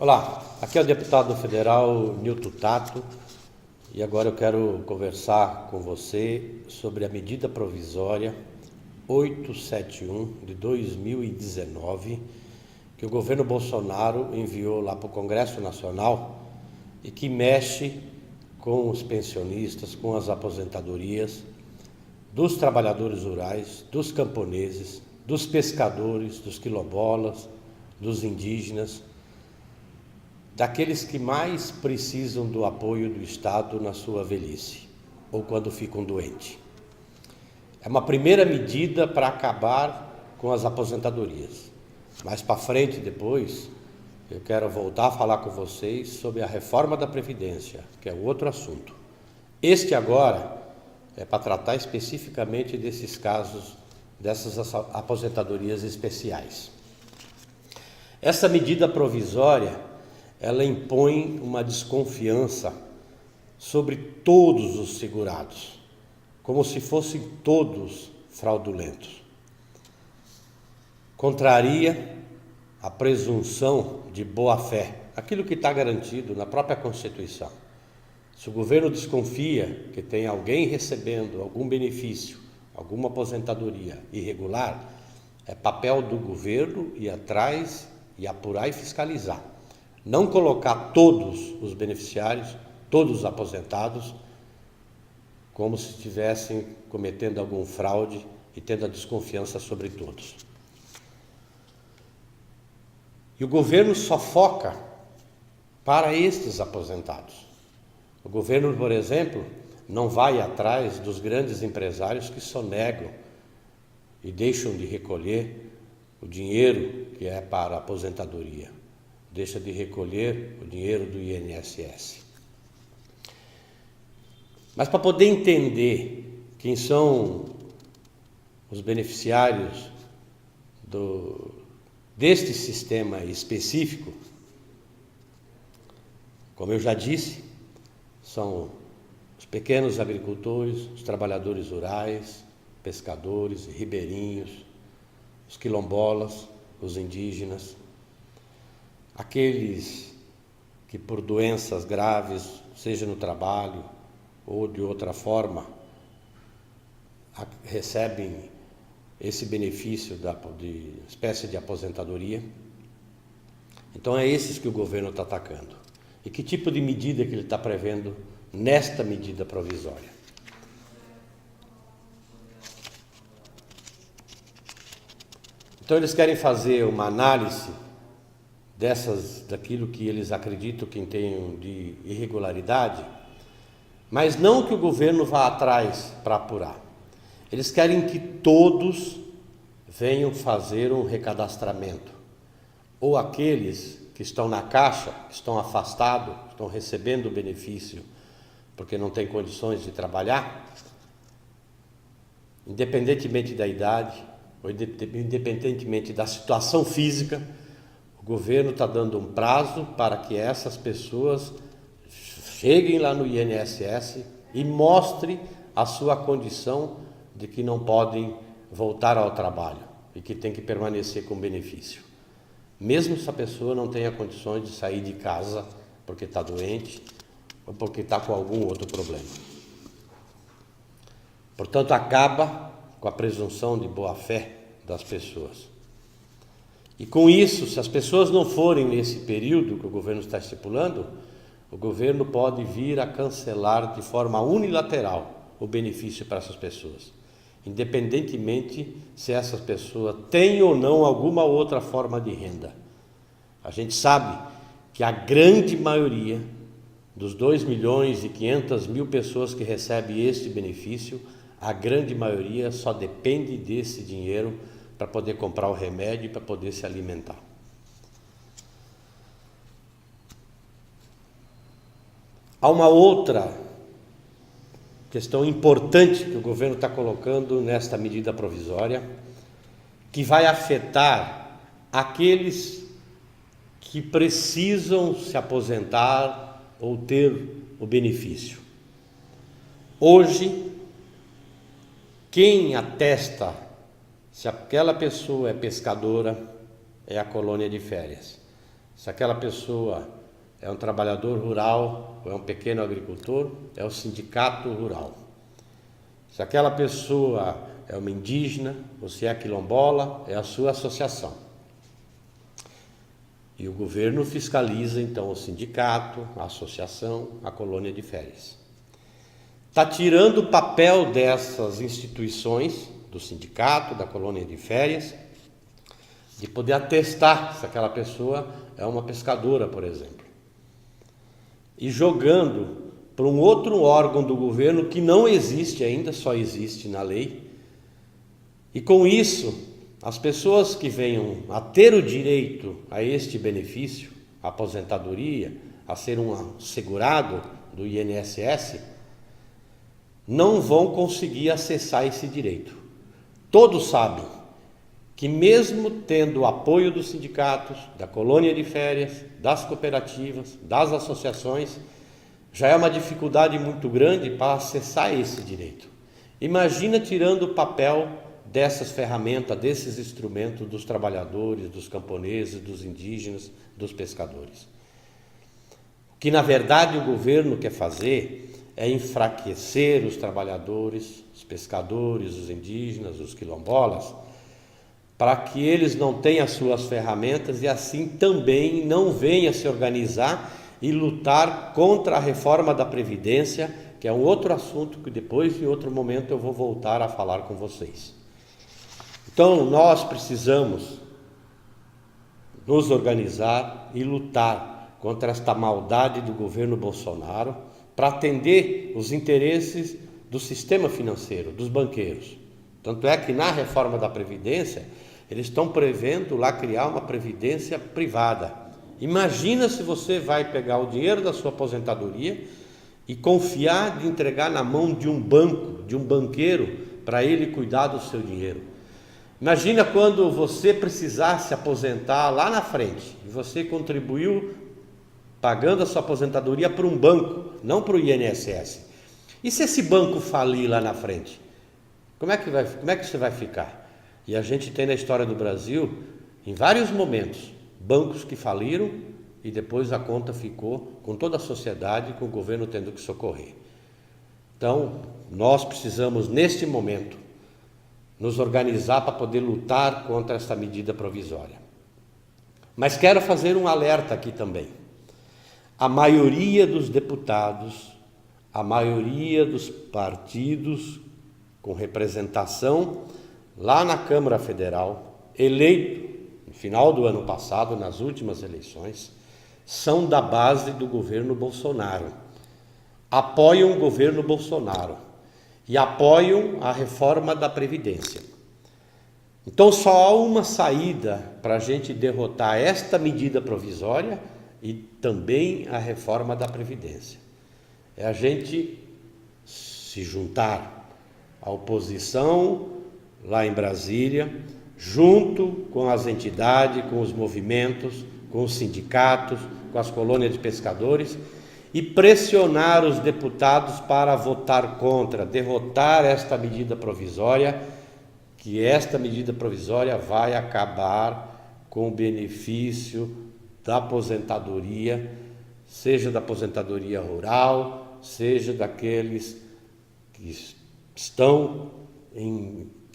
Olá, aqui é o deputado federal Nilton Tato e agora eu quero conversar com você sobre a medida provisória 871 de 2019 que o governo Bolsonaro enviou lá para o Congresso Nacional e que mexe com os pensionistas, com as aposentadorias dos trabalhadores rurais, dos camponeses, dos pescadores, dos quilombolas, dos indígenas, daqueles que mais precisam do apoio do Estado na sua velhice ou quando ficam doentes. É uma primeira medida para acabar com as aposentadorias. Mais para frente, depois, eu quero voltar a falar com vocês sobre a reforma da Previdência, que é outro assunto. Este agora é para tratar especificamente desses casos, dessas aposentadorias especiais. Essa medida provisória, ela impõe uma desconfiança sobre todos os segurados, como se fossem todos fraudulentos. Contraria a presunção de boa-fé, aquilo que está garantido na própria Constituição. Se o governo desconfia que tem alguém recebendo algum benefício, alguma aposentadoria irregular, é papel do governo ir atrás e apurar e fiscalizar. Não colocar todos os beneficiários, todos os aposentados, como se estivessem cometendo algum fraude e tendo a desconfiança sobre todos. E o governo só foca para estes aposentados. O governo, por exemplo, não vai atrás dos grandes empresários que sonegam e deixam de recolher o dinheiro que é para a aposentadoria. Deixa de recolher o dinheiro do INSS. Mas para poder entender quem são os beneficiários deste sistema específico, como eu já disse, são os pequenos agricultores, os trabalhadores rurais, pescadores, ribeirinhos, os quilombolas, os indígenas, aqueles que por doenças graves, seja no trabalho ou de outra forma, recebem esse benefício de espécie de aposentadoria. Então é esses que o governo está atacando. E que tipo de medida que ele está prevendo nesta medida provisória? Então eles querem fazer uma análise daquilo que eles acreditam que tenham de irregularidade, mas não que o governo vá atrás para apurar. Eles querem que todos venham fazer um recadastramento, ou aqueles que estão na caixa, que estão afastados, estão recebendo o benefício porque não têm condições de trabalhar, independentemente da idade, ou independentemente da situação física, o governo está dando um prazo para que essas pessoas cheguem lá no INSS e mostrem a sua condição de que não podem voltar ao trabalho e que tem que permanecer com benefício. Mesmo se a pessoa não tenha condições de sair de casa porque está doente ou porque está com algum outro problema. Portanto, acaba com a presunção de boa-fé das pessoas. E com isso, se as pessoas não forem nesse período que o governo está estipulando, o governo pode vir a cancelar de forma unilateral o benefício para essas pessoas, independentemente se essas pessoas têm ou não alguma outra forma de renda. A gente sabe que a grande maioria dos 2.500.000 pessoas que recebem este benefício, a grande maioria só depende desse dinheiro para poder comprar o remédio e para poder se alimentar. Há uma outra questão importante que o governo está colocando nesta medida provisória, que vai afetar aqueles que precisam se aposentar ou ter o benefício. Hoje, quem atesta se aquela pessoa é pescadora é a colônia de férias. Se aquela pessoa é um trabalhador rural ou é um pequeno agricultor, é o sindicato rural. Se aquela pessoa é uma indígena ou se é quilombola, é a sua associação. E o governo fiscaliza então o sindicato, a associação, a colônia de férias. Está tirando o papel dessas instituições, do sindicato, da colônia de férias, de poder atestar se aquela pessoa é uma pescadora, por exemplo. E jogando para um outro órgão do governo que não existe ainda, só existe na lei. E com isso, as pessoas que venham a ter o direito a este benefício, a aposentadoria, a ser um segurado do INSS, não vão conseguir acessar esse direito. Todos sabem que mesmo tendo o apoio dos sindicatos, da colônia de férias, das cooperativas, das associações, já é uma dificuldade muito grande para acessar esse direito. Imagina tirando o papel dessas ferramentas, desses instrumentos dos trabalhadores, dos camponeses, dos indígenas, dos pescadores. O que na verdade o governo quer fazer é enfraquecer os trabalhadores, os pescadores, os indígenas, os quilombolas, para que eles não tenham as suas ferramentas e assim também não venham se organizar e lutar contra a reforma da Previdência, que é um outro assunto que depois, em outro momento, eu vou voltar a falar com vocês. Então, nós precisamos nos organizar e lutar contra esta maldade do governo Bolsonaro para atender os interesses do sistema financeiro, dos banqueiros. Tanto é que na reforma da Previdência, eles estão prevendo lá criar uma previdência privada. Imagina se você vai pegar o dinheiro da sua aposentadoria e confiar de entregar na mão de um banco, de um banqueiro, para ele cuidar do seu dinheiro. Imagina quando você precisar se aposentar lá na frente e você contribuiu pagando a sua aposentadoria para um banco, não para o INSS. E se esse banco falir lá na frente? Como é que você vai ficar? E a gente tem na história do Brasil, em vários momentos, bancos que faliram e depois a conta ficou com toda a sociedade, com o governo tendo que socorrer. Então, nós precisamos, neste momento, nos organizar para poder lutar contra essa medida provisória. Mas quero fazer um alerta aqui também. A maioria dos deputados, a maioria dos partidos com representação lá na Câmara Federal, eleito no final do ano passado, nas últimas eleições, são da base do governo Bolsonaro. Apoiam o governo Bolsonaro e apoiam a reforma da Previdência. Então só há uma saída para a gente derrotar esta medida provisória e também a reforma da Previdência. É a gente se juntar à oposição lá em Brasília, junto com as entidades, com os movimentos, com os sindicatos, com as colônias de pescadores e pressionar os deputados para votar contra, derrotar esta medida provisória, que esta medida provisória vai acabar com o benefício da aposentadoria, seja da aposentadoria rural, seja daqueles que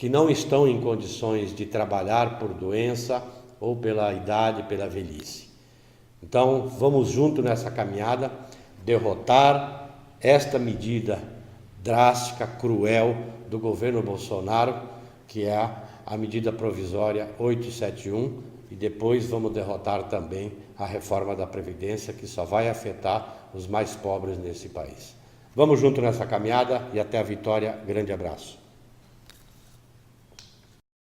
não estão em condições de trabalhar por doença ou pela idade, pela velhice. Então, vamos junto nessa caminhada, derrotar esta medida drástica, cruel do governo Bolsonaro, que é a medida provisória 871, e depois vamos derrotar também a reforma da Previdência, que só vai afetar os mais pobres nesse país. Vamos junto nessa caminhada e até a vitória. Grande abraço.